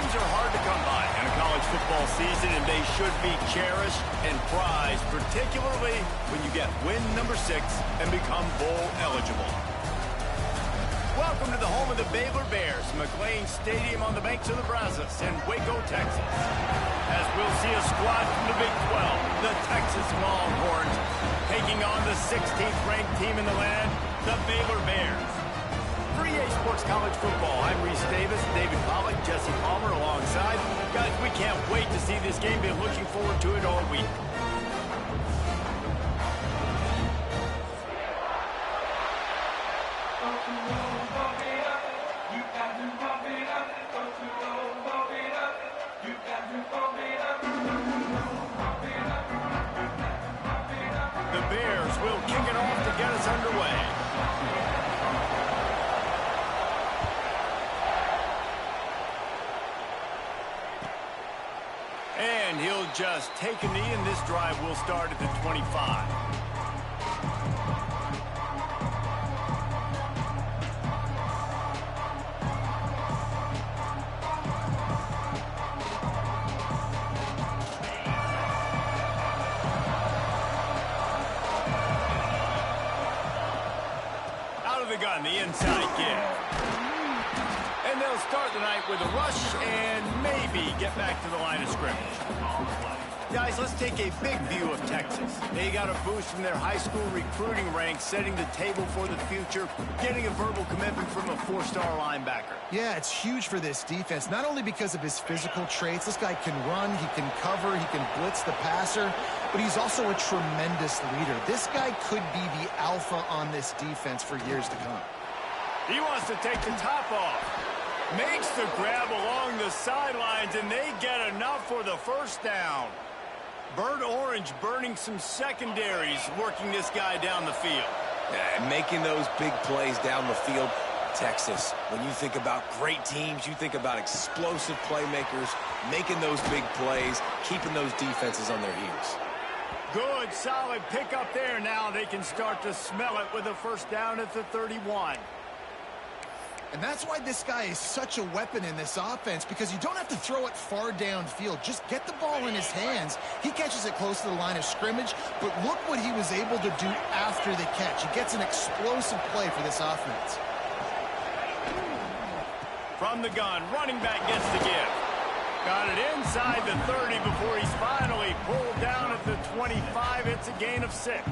Wins are hard to come by in a college football season, and they should be cherished and prized, particularly when you get win number 6 and become bowl eligible. Welcome to the home of the Baylor Bears, McLean Stadium on the banks of the Brazos in Waco, Texas. As we'll see a squad from the Big 12, the Texas Longhorns, taking on the 16th ranked team in the land, the Baylor Bears. For EA Sports College Football, I'm Reese Davis, David Pollack, Jesse Palmer alongside. Guys, we can't wait to see this game. Been looking forward to it all week. The Bears will kick it off to get us underway. And he'll just take a knee, and this drive will start at the 25. Out of the gun, the inside give. And they'll start the night with a rush and maybe get back to the line of scrimmage. Guys, let's take a big view of Texas. They got a boost from their high school recruiting ranks, setting the table for the future, getting a verbal commitment from a 4-star linebacker. Yeah, it's huge for this defense, not only because of his physical traits. This guy can run, he can cover, he can blitz the passer, but he's also a tremendous leader. This guy could be the alpha on this defense for years to come. He wants to take the top off. Makes the grab along the sidelines, and they get enough for the first down. Burnt Orange burning some secondaries, working this guy down the field. Yeah, and making those big plays down the field. Texas, when you think about great teams, you think about explosive playmakers, making those big plays, keeping those defenses on their heels. Good, solid pickup there. Now they can start to smell it with a first down at the 31. And that's why this guy is such a weapon in this offense, because you don't have to throw it far downfield. Just get the ball in his hands. He catches it close to the line of scrimmage, but look what he was able to do after the catch. He gets an explosive play for this offense. From the gun, running back gets the give. Got it inside the 30 before he's finally pulled down at the 25. It's a gain of 6.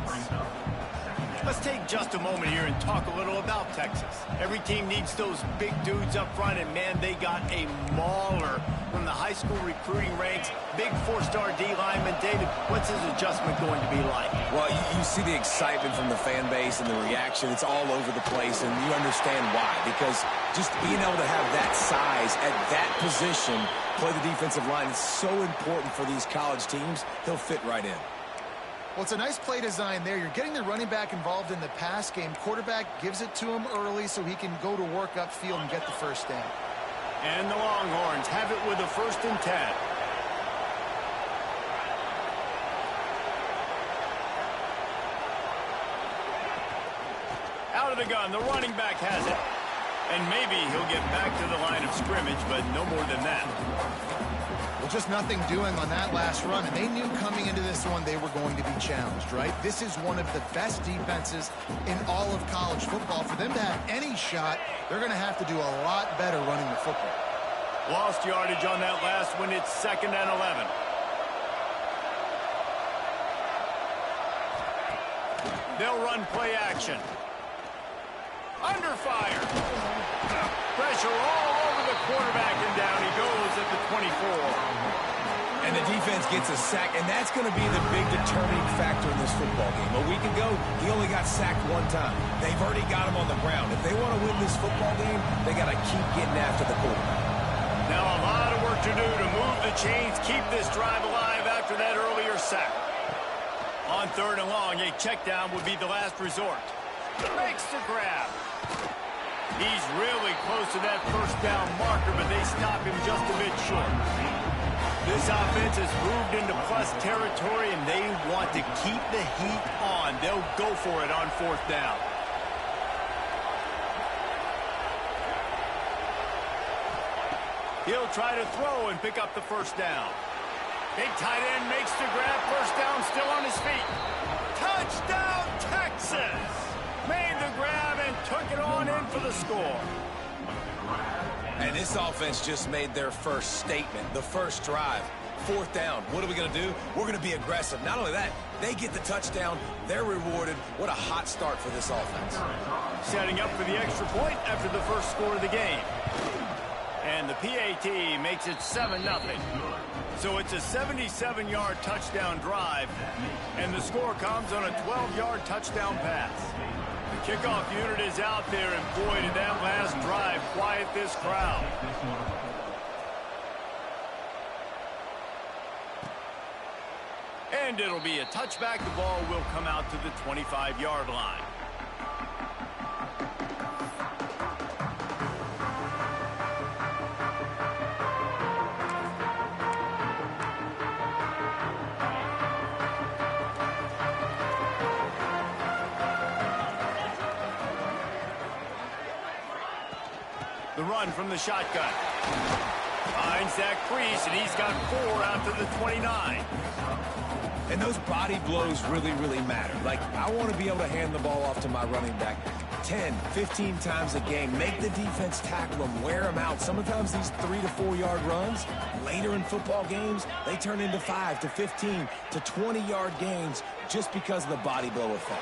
Let's take just a moment here and talk a little about Texas. Every team needs those big dudes up front, and man, they got a mauler from the high school recruiting ranks. Big 4-star D lineman. David, what's his adjustment going to be like? Well, you see the excitement from the fan base and the reaction. It's all over the place, and you understand why. Because just being able to have that size at that position, play the defensive line, is so important for these college teams. He'll fit right in. Well, it's a nice play design there. You're getting the running back involved in the pass game. Quarterback gives it to him early so he can go to work upfield and get the first down. And the Longhorns have it with a 1st and 10. Out of the gun, the running back has it. And maybe he'll get back to the line of scrimmage, but no more than that. Well, just nothing doing on that last run, and they knew coming into this one they were going to be challenged, right? This is one of the best defenses in all of college football. For them to have any shot, they're going to have to do a lot better running the football. Lost yardage on that last one. It's 2nd and 11. They'll run play action. Under fire. Pressure all over the quarterback, and down he goes at the 24. And the defense gets a sack, and that's going to be the big determining factor in this football game. A week ago, he only got sacked 1 time. They've already got him on the ground. If they want to win this football game, they got to keep getting after the quarterback. Now a lot of work to do to move the chains, keep this drive alive after that earlier sack. On 3rd and long, a check down would be the last resort. Makes the grab. He's really close to that first down marker, but they stop him just a bit short. This offense has moved into plus territory, and they want to keep the heat on. They'll go for it on 4th down. He'll try to throw and pick up the first down. Big tight end makes the grab. First down, still on his feet. Touchdown, Texas! Made the grab and took it on in for the score. And this offense just made their first statement, the first drive. Fourth down. What are we going to do? We're going to be aggressive. Not only that, they get the touchdown. They're rewarded. What a hot start for this offense. Setting up for the extra point after the first score of the game. And the PAT makes it 7-0. So it's a 77-yard touchdown drive, and the score comes on a 12-yard touchdown pass. The kickoff unit is out there, and boy, did that last drive quiet this crowd. And it'll be a touchback. The ball will come out to the 25-yard line. The run from the shotgun. Finds that crease, and he's got 4 out to the 29. And those body blows really, really matter. Like, I want to be able to hand the ball off to my running back 10, 15 times a game. Make the defense tackle them, wear them out. Sometimes these 3 to 4 yard runs, later in football games, they turn into 5 to 15 to 20-yard gains just because of the body blow effect.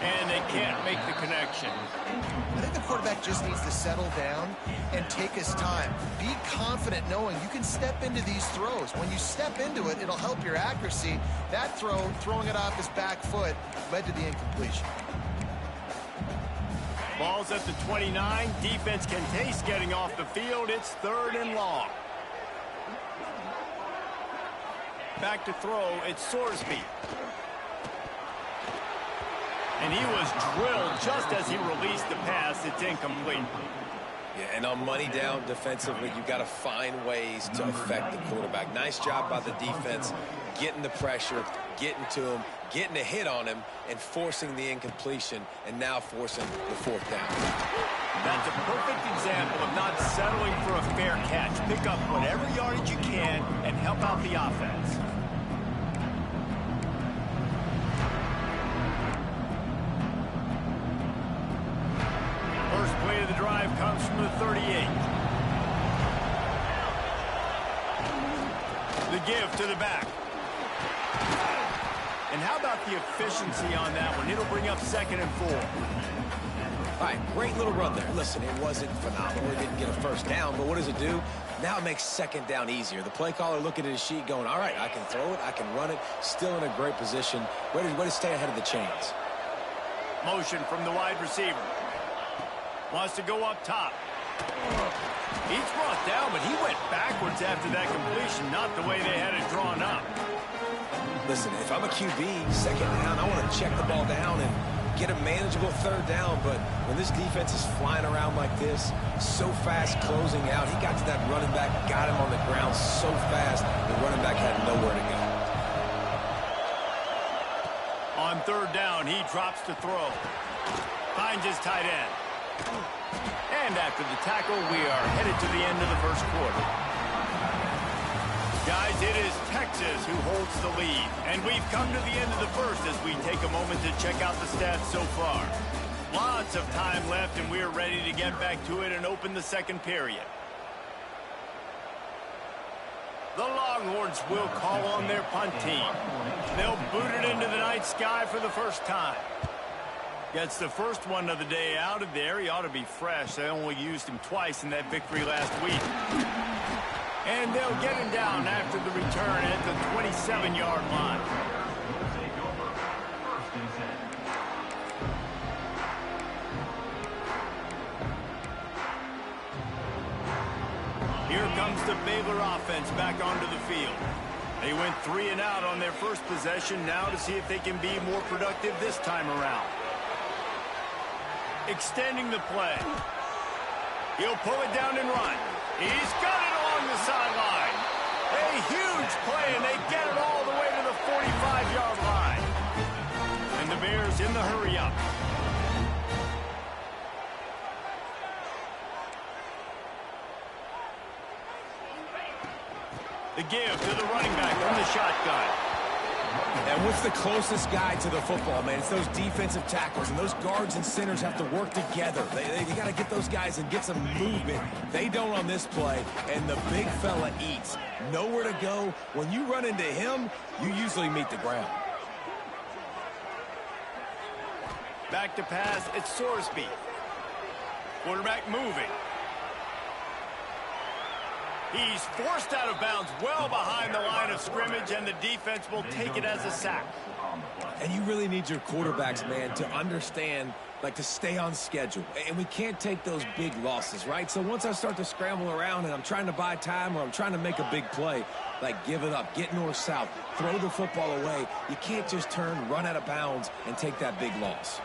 And they can't make the connection. I think the quarterback just needs to settle down and take his time. Be confident knowing you can step into these throws. When you step into it, it'll help your accuracy. That throw, throwing it off his back foot, led to the incompletion. Ball's at the 29. Defense can taste getting off the field. It's 3rd and long. Back to throw. It's Sorsby. And he was drilled just as he released the pass. It's incomplete. Yeah, and on money down defensively, you've got to find ways to affect the quarterback. Nice job by the defense, getting the pressure, getting to him, getting a hit on him, and forcing the incompletion, and now forcing the 4th down. That's a perfect example of not settling for a fair catch. Pick up whatever yardage you can and help out the offense. First play of the drive comes from the 38. The give to the back. And how about the efficiency on that one? It'll bring up 2nd and 4. All right, great little run there. Listen, it wasn't phenomenal. It didn't get a first down, but what does it do? Now it makes 2nd down easier. The play caller looking at his sheet going, all right, I can throw it, I can run it, still in a great position. Way to stay ahead of the chains. Motion from the wide receiver. Wants to go up top. He's brought down, but he went backwards after that completion, not the way they had it drawn up. Listen, if I'm a QB, 2nd down, I want to check the ball down and get a manageable 3rd down, but when this defense is flying around like this, so fast closing out, he got to that running back, got him on the ground so fast, the running back had nowhere to go. On 3rd down, he drops to throw. Finds his tight end. And after the tackle, we are headed to the end of the first quarter. Guys, it is Texas who holds the lead. And we've come to the end of the first as we take a moment to check out the stats so far. Lots of time left, and we're ready to get back to it and open the 2nd period. The Longhorns will call on their punt team. They'll boot it into the night sky for the first time. Gets the first one of the day out of there. He ought to be fresh. They only used him twice in that victory last week. And they'll get him down after the return at the 27-yard line. Here comes the Baylor offense back onto the field. They went 3 and out on their first possession. Now to see if they can be more productive this time around. Extending the play. He'll pull it down and run. He's got it along the sideline. A huge play, and they get it all the way to the 45-yard line. And the Bears in the hurry-up. The give to the running back from the shotgun. And what's the closest guy to the football, man? It's those defensive tackles, and those guards and centers have to work together. They got to get those guys and get some movement. They don't on this play, and the big fella eats. Nowhere to go. When you run into him, you usually meet the ground. Back to pass, it's Sorsby. Quarterback moving. He's forced out of bounds well behind the line of scrimmage, and the defense will take it as a sack. And you really need your quarterbacks, man, to understand, like, to stay on schedule. And we can't take those big losses, right? So once I start to scramble around and I'm trying to buy time or I'm trying to make a big play, like, give it up, get north-south, throw the football away. You can't just turn, run out of bounds, and take that big loss.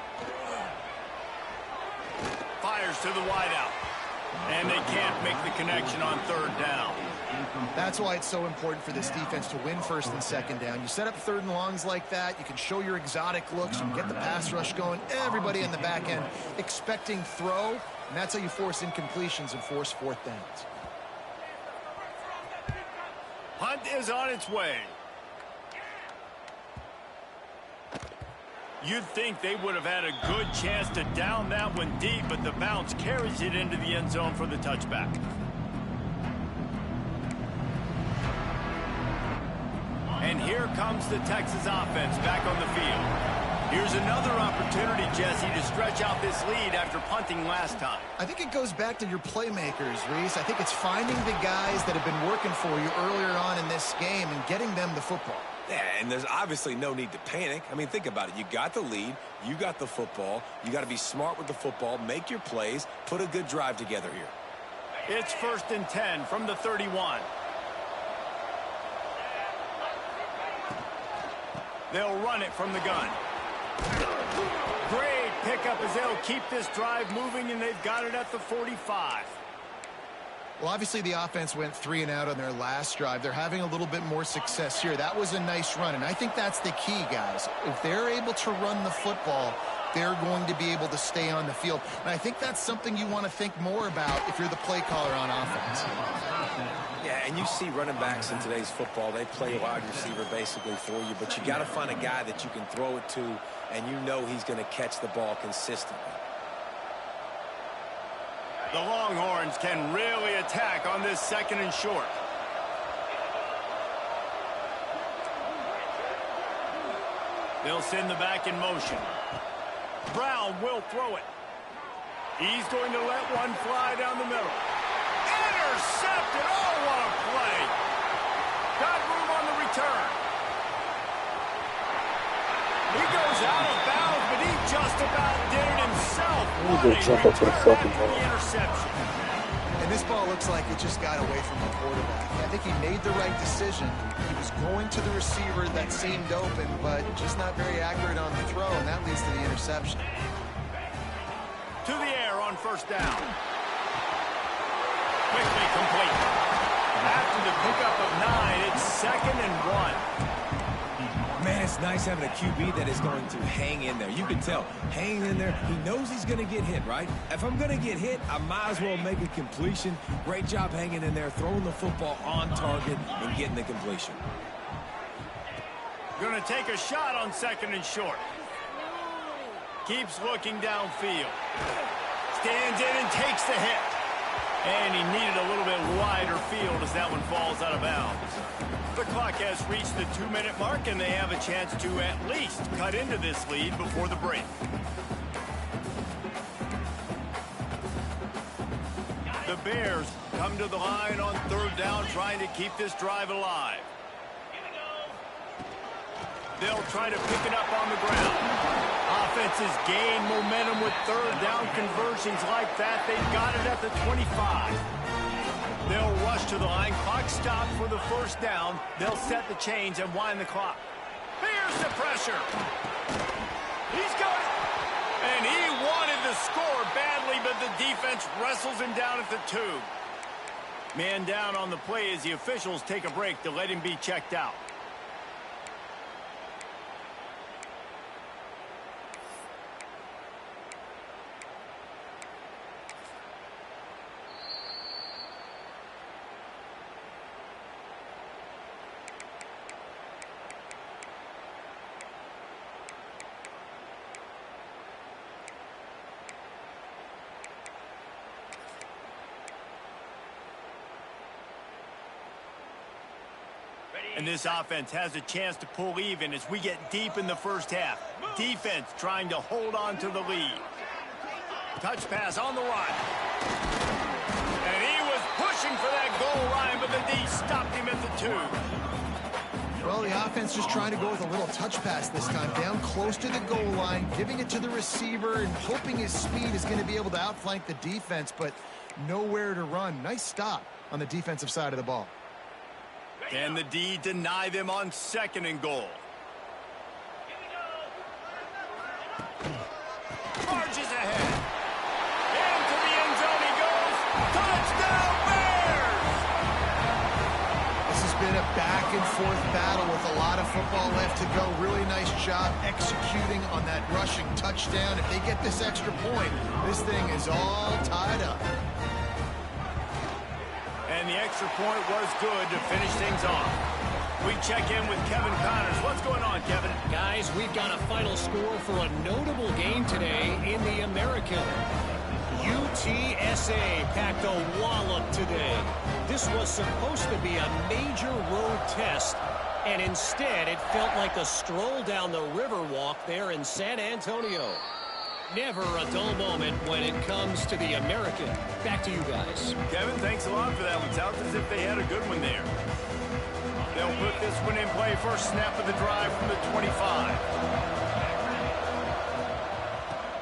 Fires to the wideout. And they can't make the connection on third down. That's why it's so important for this defense to win first and second down. You set up third and longs like that, you can show your exotic looks, you can get the pass rush going, everybody in the back end expecting throw, and that's how you force incompletions and force fourth downs. Punt is on its way. You'd think they would have had a good chance to down that one deep, but the bounce carries it into the end zone for the touchback. And here comes the Texas offense back on the field. Here's another opportunity, Jesse, to stretch out this lead after punting last time. I think it goes back to your playmakers, Reese. I think it's finding the guys that have been working for you earlier on in this game and getting them the football. Yeah, and there's obviously no need to panic. I mean, think about it. You got the lead. You got the football. You got to be smart with the football, make your plays, put a good drive together here. It's 1st and 10 from the 31. They'll run it from the gun. Great pickup as they'll keep this drive moving, and they've got it at the 45. Well, obviously the offense went 3 and out on their last drive. They're having a little bit more success here. That was a nice run, and I think that's the key, guys. If they're able to run the football, they're going to be able to stay on the field. And I think that's something you want to think more about if you're the play caller on offense. Yeah, and you see running backs in today's football, they play a wide receiver basically for you, but you got to find a guy that you can throw it to, and you know he's going to catch the ball consistently. The Longhorns can really attack on this 2nd and short. They'll send the back in motion. Brown will throw it. He's going to let one fly down the middle. Intercepted! Oh, what a play! Got room on the return. He goes out of bounds, but he just about did it himself. What a return for the interception. And this ball looks like it just got away from the quarterback. I think he made the right decision. He was going to the receiver that seemed open, but just not very accurate on the throw, and that leads to the interception. To the air on 1st down. Quickly complete. After the pickup of 9, it's 2nd and 1. Man, it's nice having a QB that is going to hang in there. You can tell, hanging in there, he knows he's going to get hit, right? If I'm going to get hit, I might as well make a completion. Great job hanging in there, throwing the football on target and getting the completion. Going to take a shot on 2nd and short. Keeps looking downfield. Stands in and takes the hit. And he needed a little bit wider field as that one falls out of bounds. The clock has reached the 2-minute mark, and they have a chance to at least cut into this lead before the break. The Bears come to the line on 3rd down, trying to keep this drive alive. They'll try to pick it up on the ground. Offenses gain momentum with 3rd down conversions like that. They've got it at the 25. They'll rush to the line. Clock stopped for the 1st down. They'll set the chains and wind the clock. Here's the pressure. He's got it. And he wanted to score badly, but the defense wrestles him down at the 2. Man down on the play as the officials take a break to let him be checked out. And this offense has a chance to pull even as we get deep in the first half. Defense trying to hold on to the lead. Touch pass on the run. And he was pushing for that goal line, but the D stopped him at the 2. Well, the offense just trying to go with a little touch pass this time. Down close to the goal line, giving it to the receiver and hoping his speed is going to be able to outflank the defense, but nowhere to run. Nice stop on the defensive side of the ball. Can the D deny them on 2nd and goal? Marches ahead. Into the end zone he goes. Touchdown Bears! This has been a back-and-forth battle with a lot of football left to go. Really nice job executing on that rushing touchdown. If they get this extra point, this thing is all tied up. And the extra point was good to finish things off. We check in with Kevin Connors. What's going on, Kevin? Guys, we've got a final score for a notable game today in the American. UTSA packed a wallop today. This was supposed to be a major road test, and instead it felt like a stroll down the Riverwalk there in San Antonio. Never a dull moment when it comes to the American. Back to you guys. Kevin, thanks a lot for that one. Sounds as if they had a good one there. They'll put this one in play. First snap of the drive from the 25.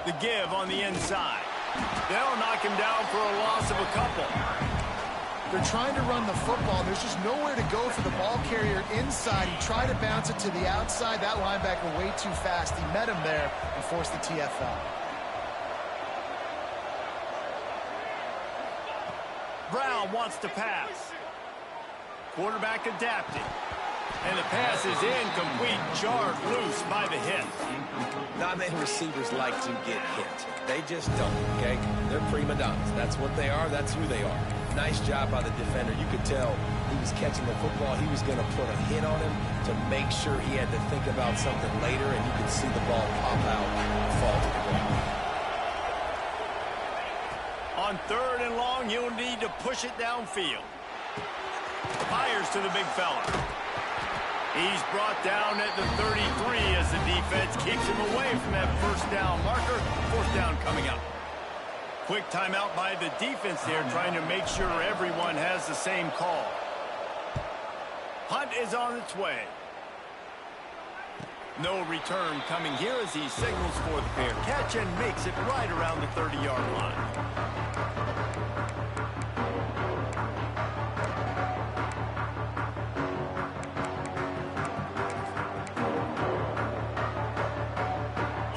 The give on the inside. They'll knock him down for a loss of a couple. They're trying to run the football. There's just nowhere to go for the ball carrier inside. He tried to bounce it to the outside. That linebacker way too fast. He met him there and forced the TFL. Brown wants to pass. Quarterback adapted. And the pass is incomplete. Jarred loose by the hit. Not many receivers like to get hit. They just don't, okay? They're prima donnas. That's what they are. That's who they are. Nice job by the defender. You could tell he was catching the football. He was going to put a hit on him to make sure he had to think about something later, and you could see the ball pop out and fall to the ground. On 3rd and long, he'll need to push it downfield. Fires to the big fella. He's brought down at the 33 as the defense keeps him away from that first down marker. 4th down coming up. Quick timeout by the defense there, trying to make sure everyone has the same call. Hunt is on its way. No return coming here as he signals for the fair catch and makes it right around the 30-yard line.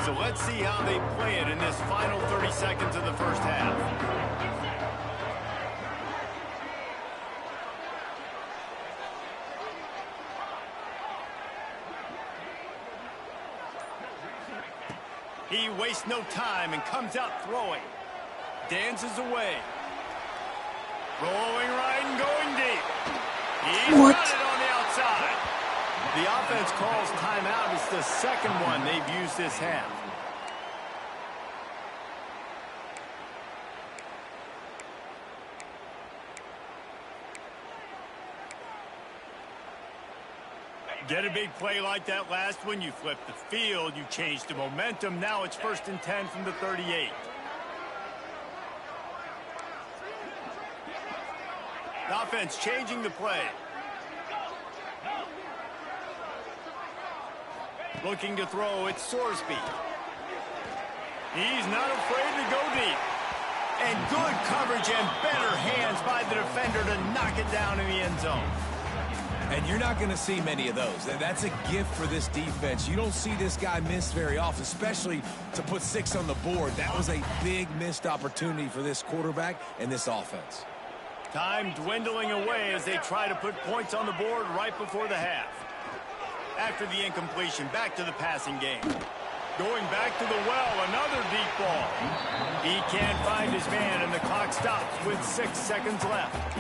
So let's see how they play it in this final 30 seconds of the first half. He wastes no time and comes out throwing. Dances away. Rolling right and going deep. He's got it on the outside. The offense calls timeout. It's the second one they've used this half. Get a big play like that last one, you flip the field, you change the momentum. Now it's 1st and 10 from the 38. The offense changing the play. Looking to throw, it's Sorsby. He's not afraid to go deep. And good coverage and better hands by the defender to knock it down in the end zone. And you're not going to see many of those. That's a gift for this defense. You don't see this guy miss very often, especially to put 6 on the board. That was a big missed opportunity for this quarterback and this offense. Time dwindling away as they try to put points on the board right before the half. After the incompletion, back to the passing game. Going back to the well, another deep ball. He can't find his man, and the clock stops with 6 seconds left.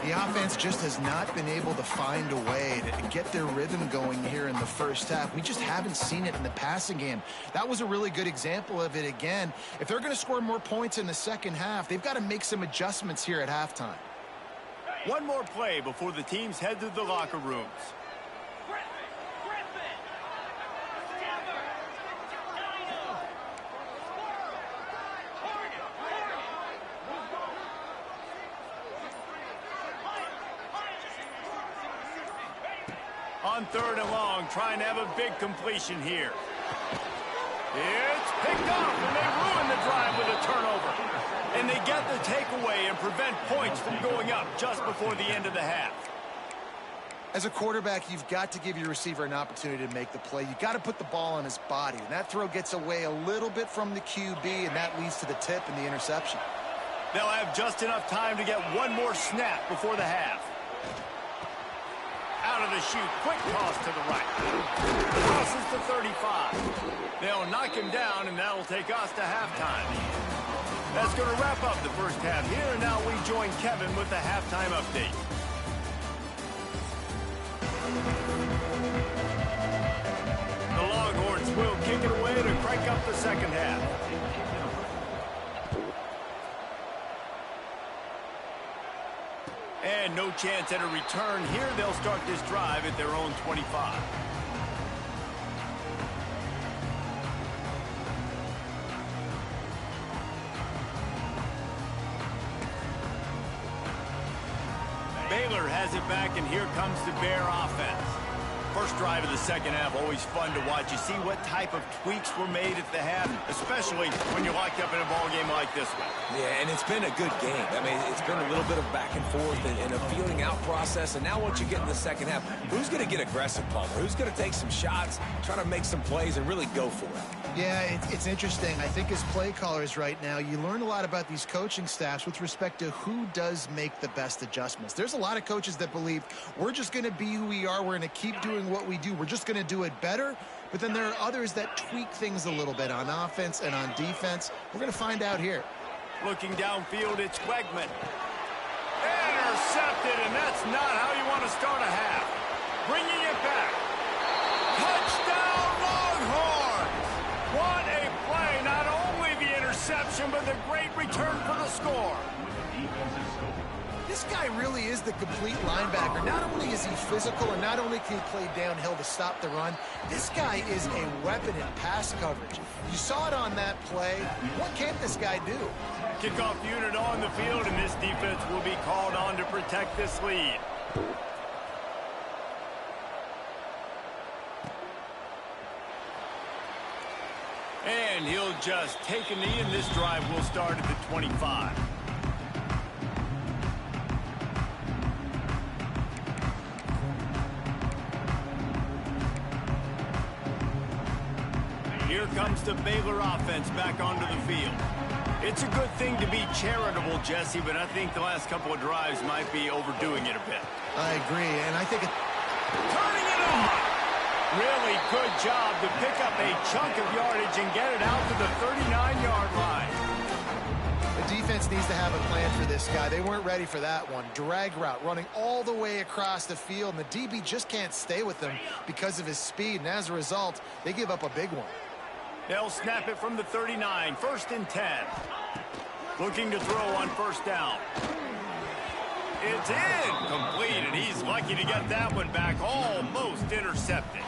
The offense just has not been able to find a way to get their rhythm going here in the first half. We just haven't seen it in the passing game. That was a really good example of it again. If they're going to score more points in the second half, they've got to make some adjustments here at halftime. One more play before the teams head to the locker rooms. On 3rd and long, trying to have a big completion here. It's picked off, and they ruin the drive with a turnover. And they get the takeaway and prevent points from going up just before the end of the half. As a quarterback, you've got to give your receiver an opportunity to make the play. You've got to put the ball on his body. And that throw gets away a little bit from the QB, and that leads to the tip and the interception. They'll have just enough time to get one more snap before the half. Out of the chute, quick toss to the right. Crosses to 35. They'll knock him down, and that'll take us to halftime. That's going to wrap up the first half here, and now we join Kevin with the halftime update. The Longhorns will kick it away to crank up the second half. And no chance at a return here. They'll start this drive at their own 25. Baylor has it back, and here comes the Bear offense. First drive of the second half, always fun to watch. You see what type of tweaks were made at the half, especially when you're locked up in a ball game like this one. Yeah, and it's been a good game. I mean, it's been a little bit of back and forth and a feeling out process. And now once you get in the second half, who's going to get aggressive, Palmer? Who's going to take some shots, try to make some plays, and really go for it? Yeah, it's interesting. I think as play callers right now, you learn a lot about these coaching staffs with respect to who does make the best adjustments. There's a lot of coaches that believe we're just going to be who we are. We're going to keep doing what we do. We're just going to do it better. But then there are others that tweak things a little bit on offense and on defense. We're going to find out here. Looking downfield, it's Wegman. Intercepted, and that's not how you want to start a half. Bringing it back. Touchdown, Longhorns! What a play. Not only the interception, but the great return for the score. This guy really is the complete linebacker. Not only is he physical, and not only can he play downhill to stop the run, this guy is a weapon in pass coverage. You saw it on that play. What can't this guy do? Kickoff unit on the field, and this defense will be called on to protect this lead. And he'll just take a knee, and this drive will start at the 25. Here comes the Baylor offense back onto the field. It's a good thing to be charitable, Jesse, but I think the last couple of drives might be overdoing it a bit. I agree, and I think turning it on! Really good job to pick up a chunk of yardage and get it out to the 39-yard line. The defense needs to have a plan for this guy. They weren't ready for that one. Drag route, running all the way across the field, and the DB just can't stay with him because of his speed, and as a result, they give up a big one. They'll snap it from the 39, 1st and 10. Looking to throw on first down. It's incomplete, and he's lucky to get that one back, almost intercepted.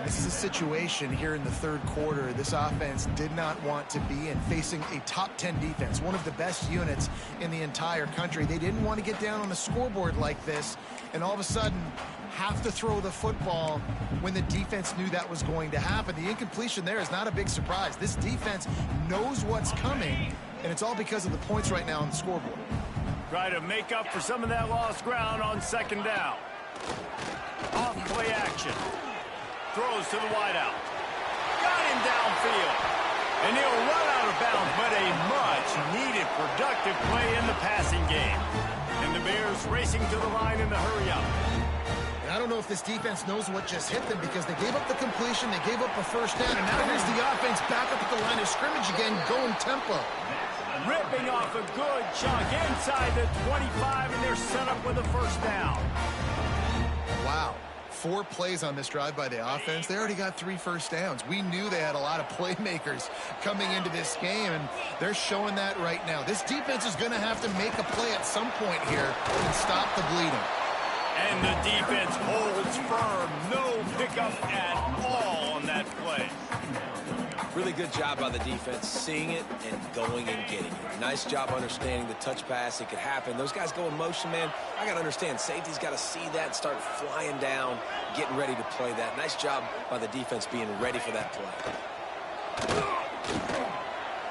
This is a situation here in the third quarter this offense did not want to be in, facing a top 10 defense, one of the best units in the entire country. They didn't want to get down on the scoreboard like this, and all of a sudden have to throw the football when the defense knew that was going to happen. The incompletion there is not a big surprise. This defense knows what's coming, and it's all because of the points right now on the scoreboard. Try to make up for some of that lost ground on second down. Off play action. Throws to the wideout. Got him downfield. And he'll run out of bounds, but a much-needed productive play in the passing game. And the Bears racing to the line in the hurry-up. I don't know if this defense knows what just hit them because they gave up the completion, they gave up a first down, and now here's the offense back up at the line of scrimmage again, going tempo. Ripping off a good chunk inside the 25, and they're set up with a first down. Wow. 4 plays on this drive by the offense. They already got 3 first downs. We knew they had a lot of playmakers coming into this game, and they're showing that right now. This defense is going to have to make a play at some point here and stop the bleeding. And the defense holds firm. No pickup at all on that play. Really good job by the defense, seeing it and going and getting it. Nice job understanding the touch pass. It could happen. Those guys go in motion, man. I got to understand, safety's got to see that and start flying down, getting ready to play that. Nice job by the defense being ready for that play.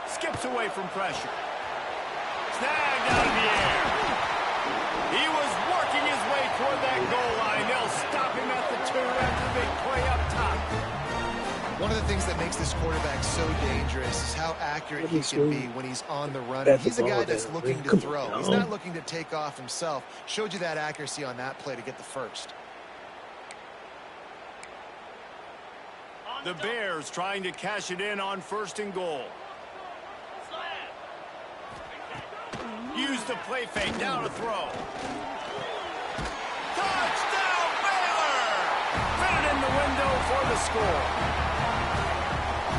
Skips away from pressure. Snagged out of the air. He was working his way toward that goal line. They'll stop him at the 2 after the big play up top. One of the things that makes this quarterback so dangerous is how accurate he can be when he's on the run. He's a guy that's looking to throw. He's not looking to take off himself. Showed you that accuracy on that play to get the first. The Bears trying to cash it in on 1st and goal. Use the play fake. Now to throw. Touchdown, Baylor! Fit it in the window for the score.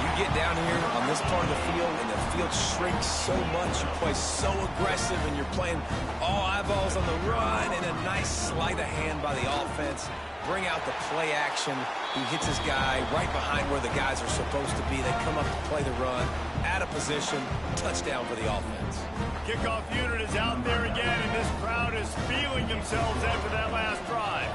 You get down here on this part of the field, and the field shrinks so much. You play so aggressive, and you're playing all eyeballs on the run, and a nice sleight of hand by the offense. Bring out the play action. He hits his guy right behind where the guys are supposed to be. They come up to play the run, out of position, touchdown for the offense. Kickoff unit is out there again, and this crowd is feeling themselves after that last drive.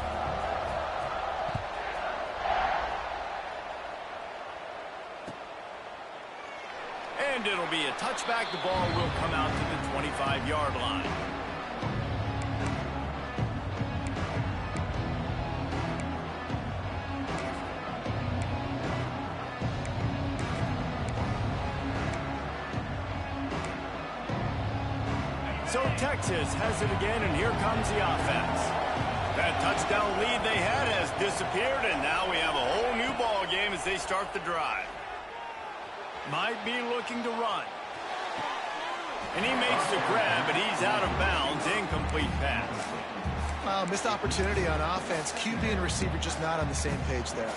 And it'll be a touchback. The ball will come out to the 25-yard line. So Texas has it again, and here comes the offense. That touchdown lead they had has disappeared, and now we have a whole new ball game as they start the drive. Might be looking to run. And he makes the grab, but he's out of bounds. Incomplete pass. Missed opportunity on offense. QB and receiver just not on the same page there.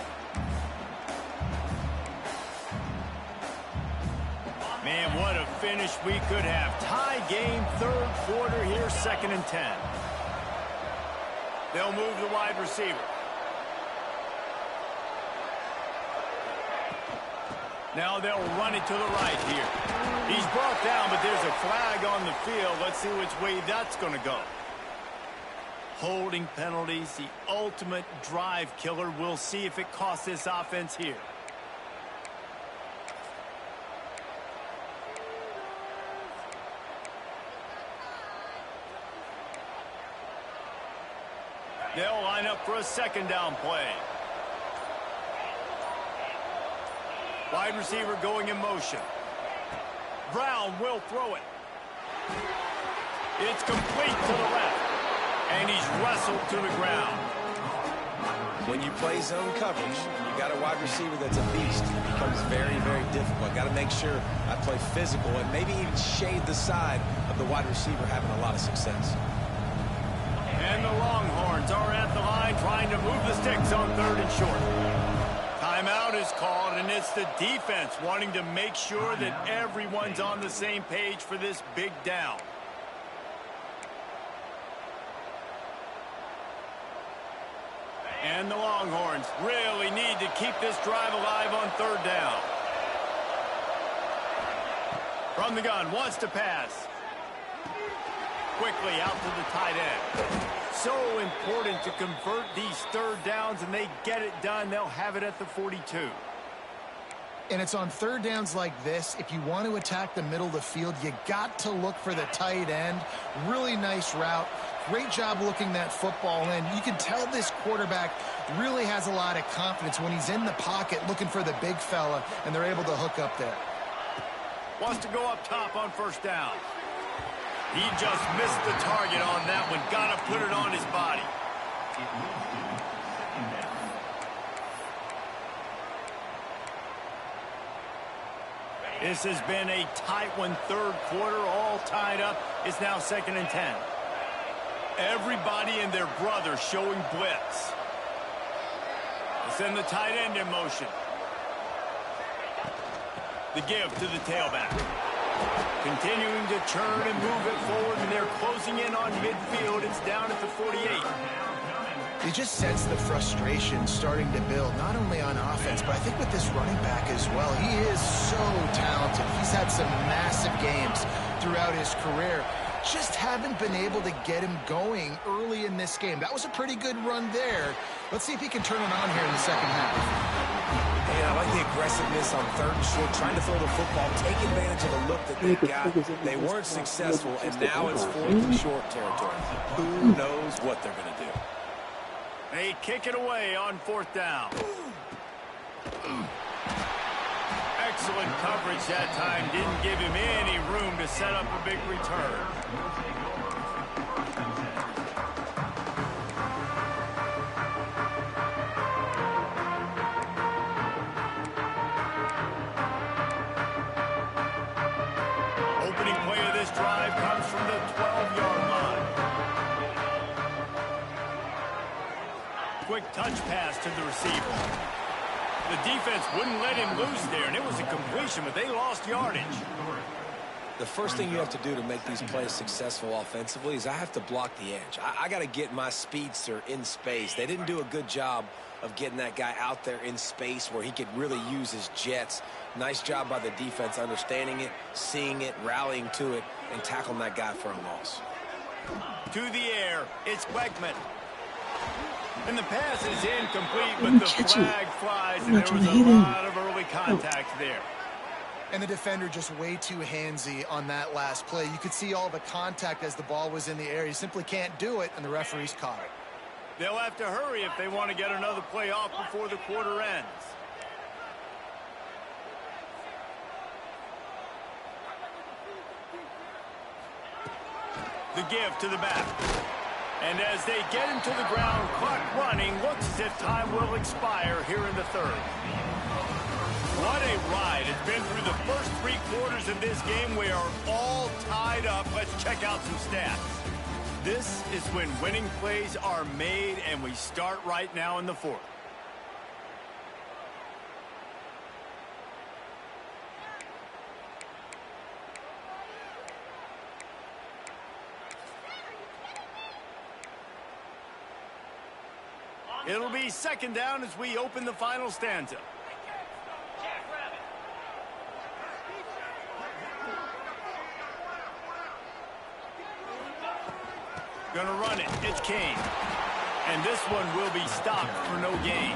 Man, what a finish we could have. Tie game, 3rd quarter here, 2nd and 10. They'll move the wide receiver. Now they'll run it to the right here. He's brought down, but there's a flag on the field. Let's see which way that's going to go. Holding penalties, the ultimate drive killer. We'll see if it costs this offense here. They'll line up for a 2nd down play. Wide receiver going in motion. Brown will throw it. It's complete to the left. And he's wrestled to the ground. When you play zone coverage, you got a wide receiver that's a beast. It becomes very, very difficult. Got to make sure I play physical and maybe even shade the side of the wide receiver having a lot of success. And the Longhorns are at the line trying to move the sticks on 3rd and short. Timeout is called, and it's the defense wanting to make sure that everyone's on the same page for this big down. And the Longhorns really need to keep this drive alive on 3rd down. From the gun, wants to pass. Quickly out to the tight end. So important to convert these 3rd downs, and they get it done. They'll have it at the 42. And it's on 3rd downs like this. If you want to attack the middle of the field, you got to look for the tight end. Really nice route. Great job looking that football in. You can tell this quarterback really has a lot of confidence when he's in the pocket looking for the big fella, and they're able to hook up there. Wants to go up top on 1st down. He just missed the target on that one. Got to put it on his body. This has been a tight one. 3rd quarter, all tied up. It's now 2nd and 10. Everybody and their brother showing blitz. Send the tight end in motion. The give to the tailback. Continuing to turn and move it forward, and they're closing in on midfield. It's down at the 48. You just sense the frustration starting to build, not only on offense, but I think with this running back as well. He is so talented. He's had some massive games throughout his career. Just haven't been able to get him going early in this game. That was a pretty good run there. Let's see if he can turn it on here in the second half. And I like the aggressiveness on 3rd and short, trying to throw the football, take advantage of the look that they got. They weren't successful, and now it's 4th and short territory. Who knows what they're going to do? They kick it away on 4th down. Excellent coverage that time. Didn't give him any room to set up a big return. Opening play of this drive comes from the 12-yard line. Quick touch pass to the receiver. The defense wouldn't let him loose there, and it was a completion, but they lost yardage. The first thing you have to do to make these plays successful offensively is I have to block the edge. I got to get my speedster in space. They didn't do a good job of getting that guy out there in space where he could really use his jets. Nice job by the defense understanding it, seeing it, rallying to it, and tackling that guy for a loss. To the air, it's Beckman. And the pass is incomplete, but the flag flies, and there was a lot of early contact there. And the defender just way too handsy on that last play. You could see all the contact as the ball was in the air. You simply can't do it, and the referees caught it. They'll have to hurry if they want to get another play off before the quarter ends. The give to the back. And as they get him to the ground, clock running, looks as if time will expire here in the 3rd. What a ride. It's been through the first 3 quarters of this game. We are all tied up. Let's check out some stats. This is when winning plays are made, and we start right now in the 4th. It'll be 2nd down as we open the final stanza. Gonna run it. It's Kane. And this one will be stopped for no gain.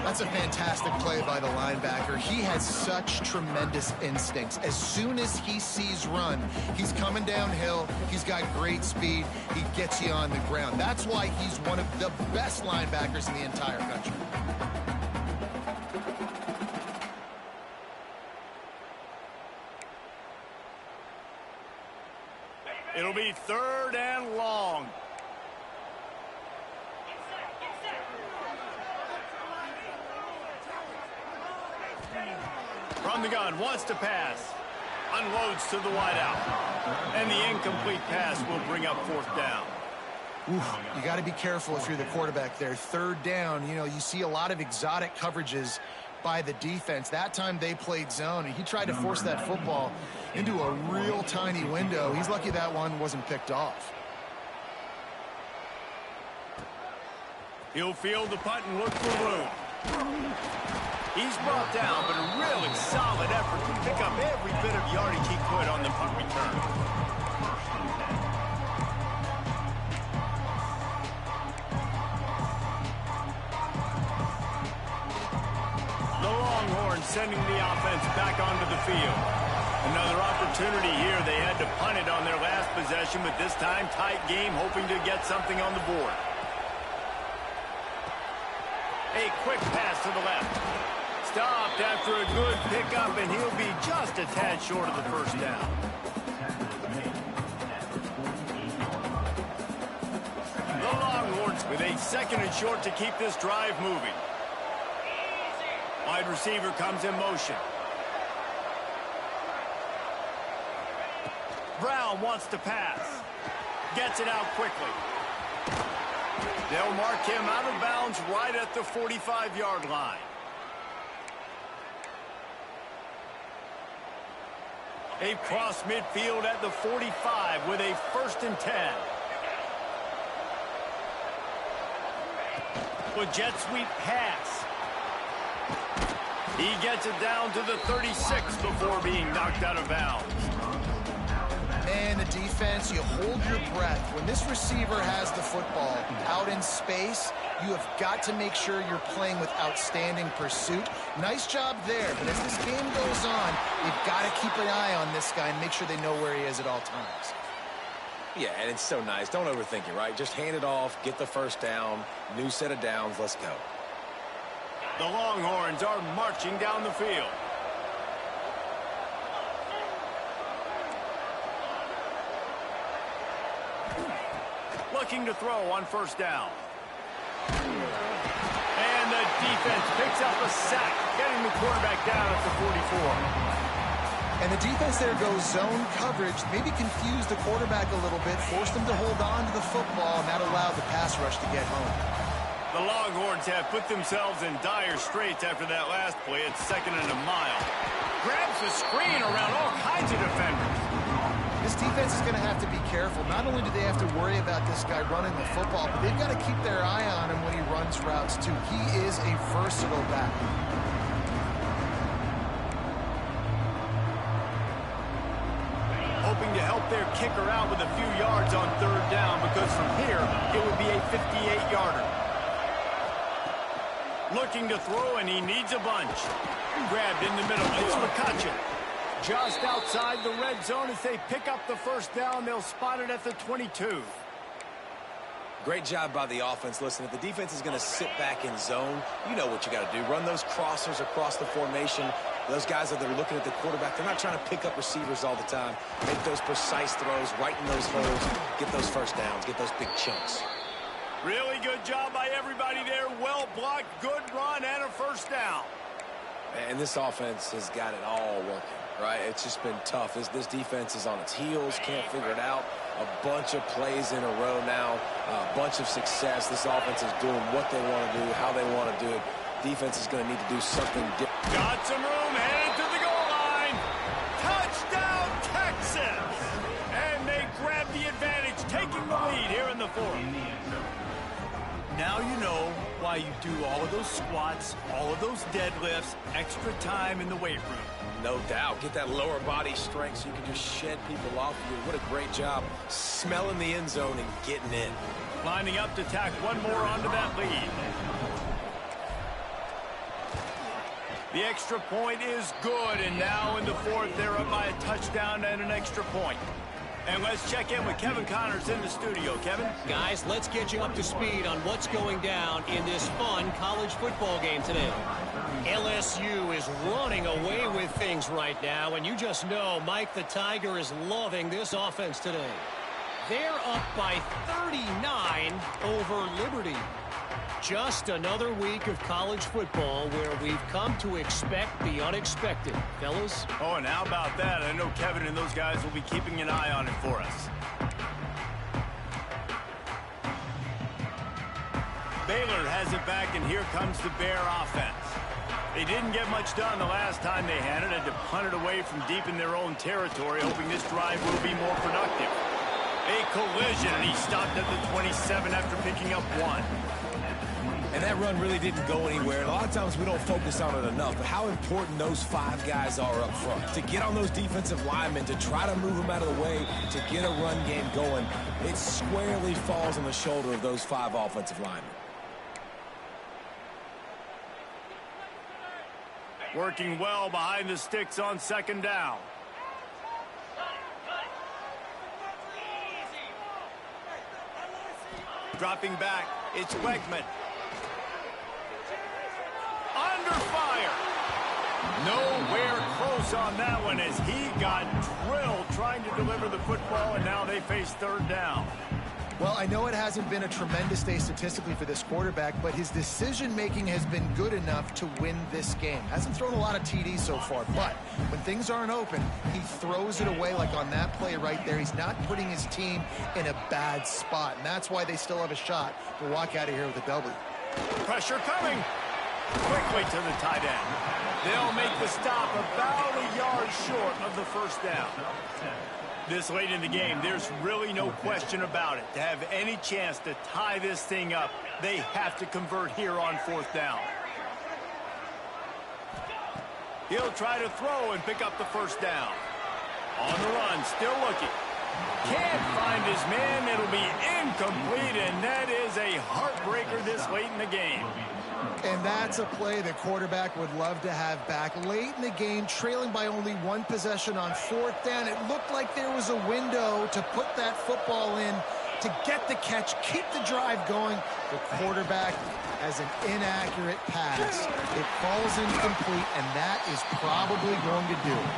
That's a fantastic play by the linebacker. He has such tremendous instincts. As soon as he sees run, he's coming downhill. He's got great speed. He gets you on the ground. That's why he's one of the best linebackers in the entire country. It'll be 3rd and long. From the gun, wants to pass. Unloads to the wideout. And the incomplete pass will bring up 4th down. You got to be careful if you're the quarterback there. 3rd down, you know, you see a lot of exotic coverages by the defense. That time they played zone, and he tried to force that football into a real tiny window. He's lucky that one wasn't picked off. He'll field the punt and look for room. He's brought down, but a really solid effort to pick up every bit of yardage he could on the punt return. The Longhorns sending the offense back onto the field. Another opportunity here. They had to punt it on their last possession, but this time tight game, hoping to get something on the board. A quick pass to the left. Stopped after a good pickup, and he'll be just a tad short of the 1st down. The Longhorns with a 2nd and short to keep this drive moving. Wide receiver comes in motion. Brown wants to pass. Gets it out quickly. They'll mark him out of bounds right at the 45-yard line. A cross midfield at the 45 with a 1st and 10. With jet sweep pass. He gets it down to the 36 before being knocked out of bounds. Man, the defense, you hold your breath. When this receiver has the football out in space, you have got to make sure you're playing with outstanding pursuit. Nice job there, but as this game goes on, you've got to keep an eye on this guy and make sure they know where he is at all times. Yeah, and it's so nice. Don't overthink it, right? Just hand it off, get the first down, new set of downs, let's go. The Longhorns are marching down the field. Looking to throw on first down. And the defense picks up a sack, getting the quarterback down at the 44. And the defense there goes zone coverage, maybe confused the quarterback a little bit, forced him to hold on to the football, and that allowed the pass rush to get home. The Longhorns have put themselves in dire straits after that last play. It's 2nd and a mile. Grabs the screen around all kinds of defenders. This defense is going to have to be careful. Not only do they have to worry about this guy running the football, but they've got to keep their eye on him when he runs routes, too. He is a versatile back. Hoping to help their kicker out with a few yards on 3rd down, because from here, it would be a 58-yarder. Looking to throw, and he needs a bunch. Grabbed in the middle. It's McCutcheon. Just outside the red zone as they pick up the first down. They'll spot it at the 22. Great job by the offense. Listen, if the defense is going to sit back in zone, you know what you got to do. Run those crossers across the formation. Those guys that are looking at the quarterback, they're not trying to pick up receivers all the time. Make those precise throws, right in those holes, get those first downs, get those big chunks. Really good job by everybody there. Well blocked, good run, and a first down. And this offense has got it all working, right? It's just been tough. This defense is on its heels, can't figure it out. A bunch of plays in a row now, a bunch of success. This offense is doing what they want to do, how they want to do it. Defense is going to need to do something different. Got some room, headed to the goal line. Touchdown, Texas! And they grab the advantage, taking the lead here in the 4th. Now you know why you do all of those squats, all of those deadlifts, extra time in the weight room. No doubt. Get that lower body strength so you can just shed people off of you. What a great job smelling the end zone and getting in. Lining up to tack one more onto that lead. The extra point is good, and now in the 4th, they're up by a touchdown and an extra point. And let's check in with Kevin Connors in the studio. Kevin? Guys, let's get you up to speed on what's going down in this fun college football game today. LSU is running away with things right now, and you just know Mike the Tiger is loving this offense today. They're up by 39 over Liberty. Just another week of college football where we've come to expect the unexpected. Fellas? Oh, and how about that? I know Kevin and those guys will be keeping an eye on it for us. Baylor has it back, and here comes the Bear offense. They didn't get much done the last time they had it. Had to punt it away from deep in their own territory, hoping this drive will be more productive. A collision, and he stopped at the 27 after picking up 1. And that run really didn't go anywhere. And a lot of times we don't focus on it enough, but how important those 5 guys are up front. To get on those defensive linemen, to try to move them out of the way, to get a run game going, it squarely falls on the shoulder of those 5 offensive linemen. Working well behind the sticks on 2nd down. Dropping back, it's Wegman. Under fire. Nowhere close on that one as he got drilled trying to deliver the football, and now they face 3rd down. Well, I know it hasn't been a tremendous day statistically for this quarterback, but his decision-making has been good enough to win this game. Hasn't thrown a lot of TDs so far, but when things aren't open, he throws it away like on that play right there. He's not putting his team in a bad spot, and that's why they still have a shot to walk out of here with a W. Pressure coming. Quickly to the tight end. They'll make the stop about a yard short of the first down. This late in the game, there's really no question about it. To have any chance to tie this thing up, they have to convert here on 4th down. He'll try to throw and pick up the 1st down. On the run, still looking. Can't find his man. It'll be incomplete, and that is a heartbreaker this late in the game. And that's a play the quarterback would love to have back. Late in the game, trailing by only 1 possession on 4th down. It looked like there was a window to put that football in, to get the catch, keep the drive going. The quarterback has an inaccurate pass. It falls incomplete, and that is probably going to do it.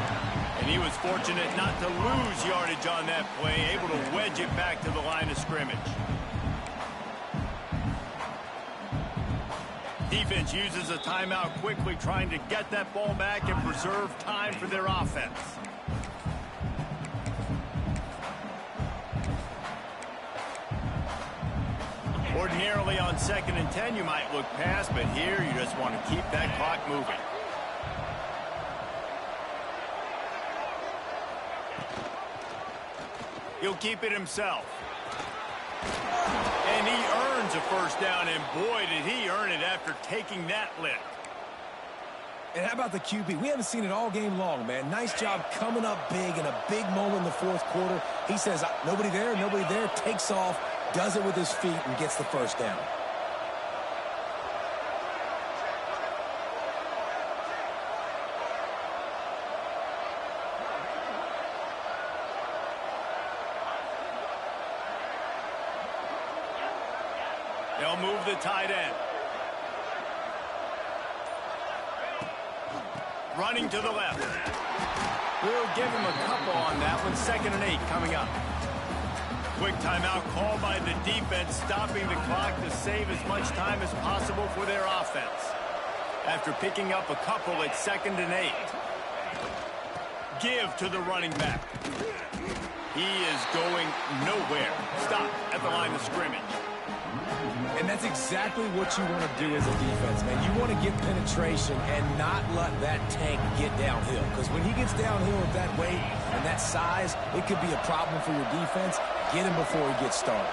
And he was fortunate not to lose yardage on that play, able to wedge it back to the line of scrimmage. Defense uses a timeout quickly, trying to get that ball back and preserve time for their offense. Ordinarily on 2nd and 10, you might look past, but here you just want to keep that clock moving. He'll keep it himself. And he earns a 1st down, and boy, did he earn it after taking that lick. And how about the QB? We haven't seen it all game long, man. Nice job coming up big in a big moment in the 4th quarter. He says, nobody there, takes off, does it with his feet, and gets the 1st down. They'll move the tight end. Running to the left. We'll give him a couple on that one. 2nd and 8 coming up. Quick timeout called by the defense, stopping the clock to save as much time as possible for their offense. After picking up a couple at 2nd and 8. Give to the running back. He is going nowhere. Stop at the line of scrimmage. And that's exactly what you want to do as a defense, man. You want to get penetration and not let that tank get downhill. Because when he gets downhill with that weight and that size, it could be a problem for your defense. Get him before he gets started.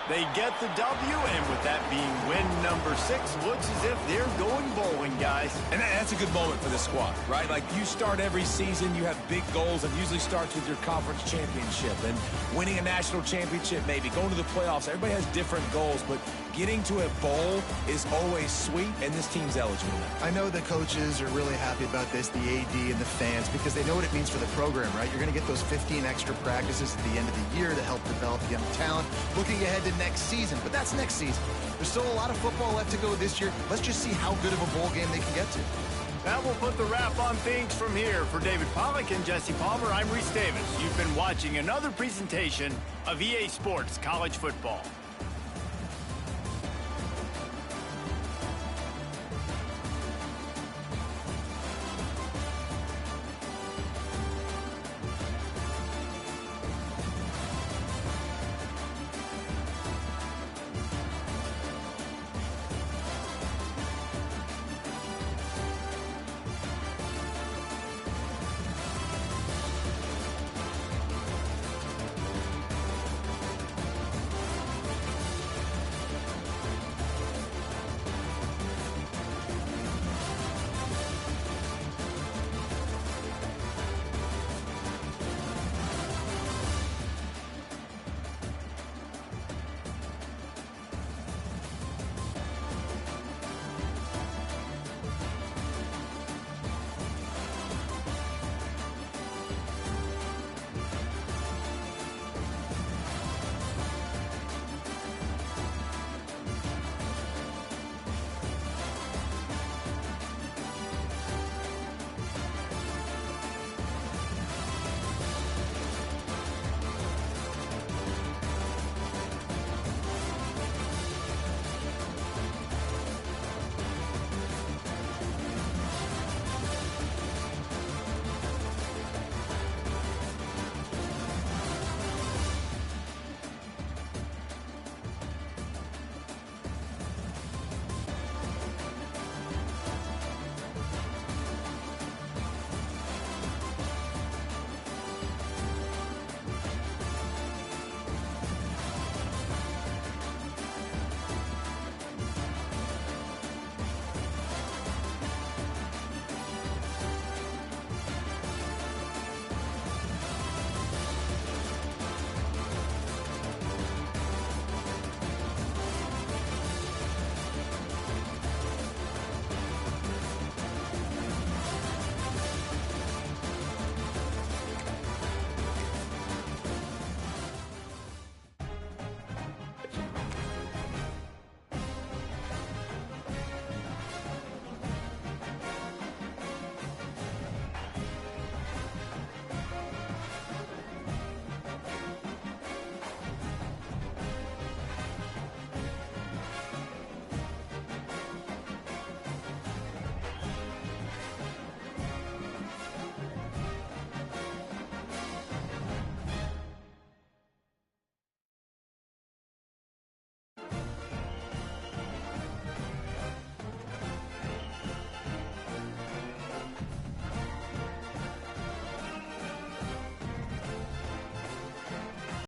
They get the W, and with that being win number 6, looks as if they're going bowling, guys. And that's a good moment for the squad, right? Like, you start every season, you have big goals, and usually starts with your conference championship and winning a national championship, maybe going to the playoffs. Everybody has different goals, but getting to a bowl is always sweet, and this team's eligible. I know the coaches are really happy about this, the AD and the fans, because they know what it means for the program, right? You're going to get those 15 extra practices at the end of the year to help develop young talent. Looking ahead to next season, but that's next season. There's still a lot of football left to go this year. Let's just see how good of a bowl game they can get to. That will put the wrap on things from here. For David Pollack and Jesse Palmer, I'm Reese Davis. You've been watching another presentation of EA Sports College Football.